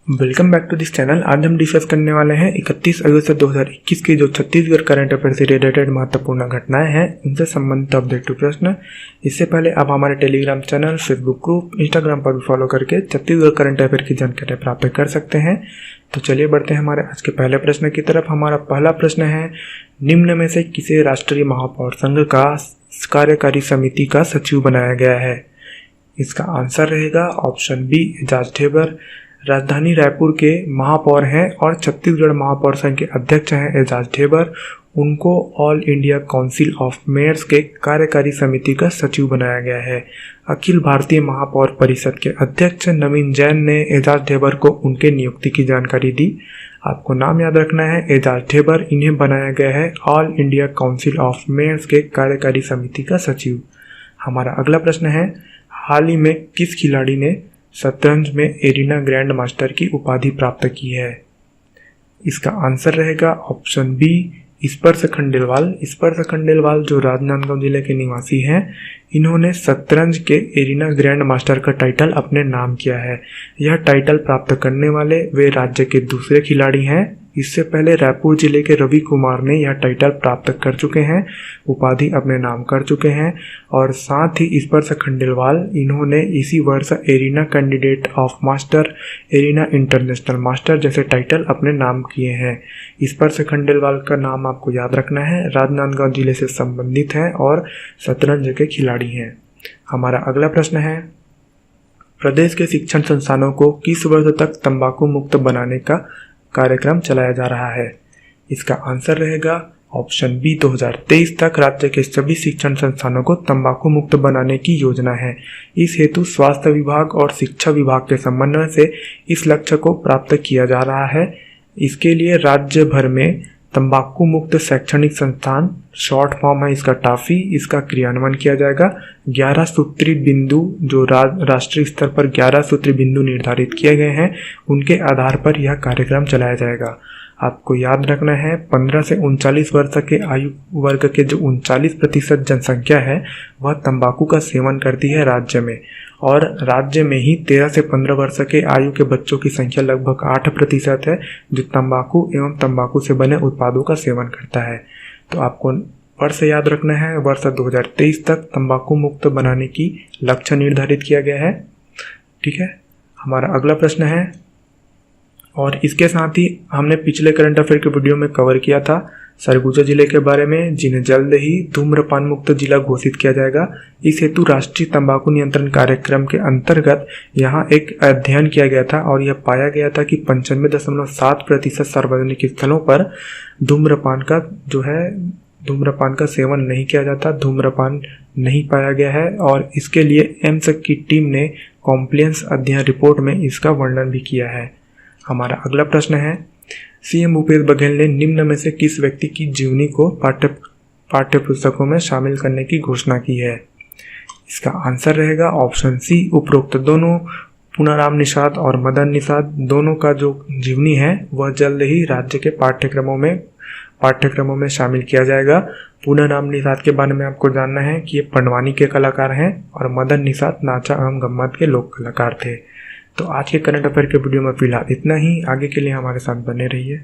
Welcome back to this channel. आज हम discuss करने वाले हैं 31 अगस्त 2021 की जो छत्तीसगढ़ करंट अफेयर से रिलेटेड महत्वपूर्ण घटनाएं हैं उनसे संबंधित ऑब्जेक्टिव प्रश्न। इससे पहले आप हमारे Telegram channel, Facebook group, Instagram पर भी फॉलो करके छत्तीसगढ़ करंट अफेयर की जानकारी प्राप्त कर सकते हैं। तो चलिए बढ़ते हैं हमारे आज के पहले प्रश्न की तरफ। हमारा पहला प्रश्न है, निम्न में से किसे राष्ट्रीय महापौर संघ का कार्यकारी समिति का सचिव बनाया गया है? इसका आंसर रहेगा ऑप्शन बी, एजाज ढेबर। राजधानी रायपुर के महापौर हैं और छत्तीसगढ़ महापौर संघ के अध्यक्ष हैं एजाज ढेबर। उनको all India council of mayors के कार्यकारी समिति का सचिव बनाया गया है। अखिल भारतीय महापौर परिषद के अध्यक्ष नवीन जैन ने एजाज ढेबर को उनके नियुक्ति की जानकारी दी। आपको नाम याद रखना है, एजाज ढेबर। इन्हें बनाया गया है all India council of mayors के कार्यकारी समिति का सचिव। हमारा अगला प्रश्न है, हाल ही में किस खिलाड़ी ने शतरंज में एरिना ग्रैंड मास्टर की उपाधि प्राप्त की है? इसका आंसर रहेगा ऑप्शन बी, स्पर्श खंडेलवाल। स्पर्श खंडेलवाल जो राजनांदगांव जिले के निवासी हैं, इन्होंने शतरंज के एरिना ग्रैंड मास्टर का टाइटल अपने नाम किया है। यह टाइटल प्राप्त करने वाले वे राज्य के दूसरे खिलाड़ी हैं। इससे पहले रायपुर जिले के रवि कुमार ने यह टाइटल प्राप्त कर चुके हैं, उपाधि अपने नाम कर चुके हैं। और साथ ही स्पर्श खंडेलवाल, इन्होंने इसी वर्ष arena candidate of master, arena international master जैसे टाइटल अपने नाम किए हैं। स्पर्श खंडेलवाल का नाम आपको याद रखना है, राजनांदगांव जिले से संबंधित है और शतरंज के खिलाड़ी हैं। हमारा अगला प्रश्न है, प्रदेश के शिक्षण संस्थानों को किस वर्ष तक तंबाकू मुक्त बनाने का कार्यक्रम चलाया जा रहा है? इसका आंसर रहेगा ऑप्शन बी, 2023 तक राज्य के सभी शिक्षण संस्थानों को तंबाकू मुक्त बनाने की योजना है। इस हेतु स्वास्थ्य विभाग और शिक्षा विभाग के समन्वय से इस लक्ष्य को प्राप्त किया जा रहा है। इसके लिए राज्य भर में तंबाकू मुक्त शैक्षणिक संस्थान, शॉर्ट फॉर्म है इसका टाफी, इसका क्रियान्वयन किया जाएगा। 11 सूत्री बिंदु जो राष्ट्रीय स्तर पर 11 सूत्री बिंदु निर्धारित किए गए हैं, उनके आधार पर यह कार्यक्रम चलाया जाएगा। आपको याद रखना है, 15 से 39 वर्ष के आयु वर्ग के जो 39% जनसंख्या है वह तंबाकू का सेवन करती है राज्य में। और राज्य में ही 13 से 15 वर्ष के आयु के बच्चों की संख्या लगभग 8% है जो तंबाकू एवं तंबाकू से बने उत्पादों का सेवन करता है। तो आपको वर्ष याद रखना है, वर्ष 2023 तक तंबाकू मुक्त बनाने की लक्ष्य निर्धारित किया गया है। ठीक है, हमारा अगला प्रश्न है, और इसके साथ ही हमने पिछले करंट अफेयर के वीडियो में कवर किया था सरगुजा जिले के बारे में, जिन्हें जल्द ही धूम्रपान मुक्त जिला घोषित किया जाएगा। इस हेतु राष्ट्रीय तंबाकू नियंत्रण कार्यक्रम के अंतर्गत यहाँ एक अध्ययन किया गया था और यह पाया गया था कि 95.7% सार्वजनिक स्थलों पर धूम्रपान का सेवन नहीं किया जाता, धूम्रपान नहीं पाया गया है। और इसके लिए एम्स की टीम ने कॉम्प्लायंस अध्ययन रिपोर्ट में इसका वर्णन भी किया है। हमारा अगला प्रश्न है, सीएम भूपेश बघेल ने निम्न में से किस व्यक्ति की जीवनी को पाठ्य पुस्तकों में शामिल करने की घोषणा की है? इसका आंसर रहेगा ऑप्शन सी, उपरोक्त दोनों पूनाराम निषाद और मदन निषाद दोनों का जो जीवनी है वह जल्द ही राज्य के पाठ्यक्रमों में शामिल किया जाएगा। पूनाराम निषाद के बारे में आपको जानना है कि ये पंडवानी के कलाकार हैं और मदन निषाद नाचा एवं गम्मत के लोक कलाकार थे। तो आज के करंट अफेयर के वीडियो में फिलहाल इतना ही। आगे के लिए हमारे साथ बने रहिए।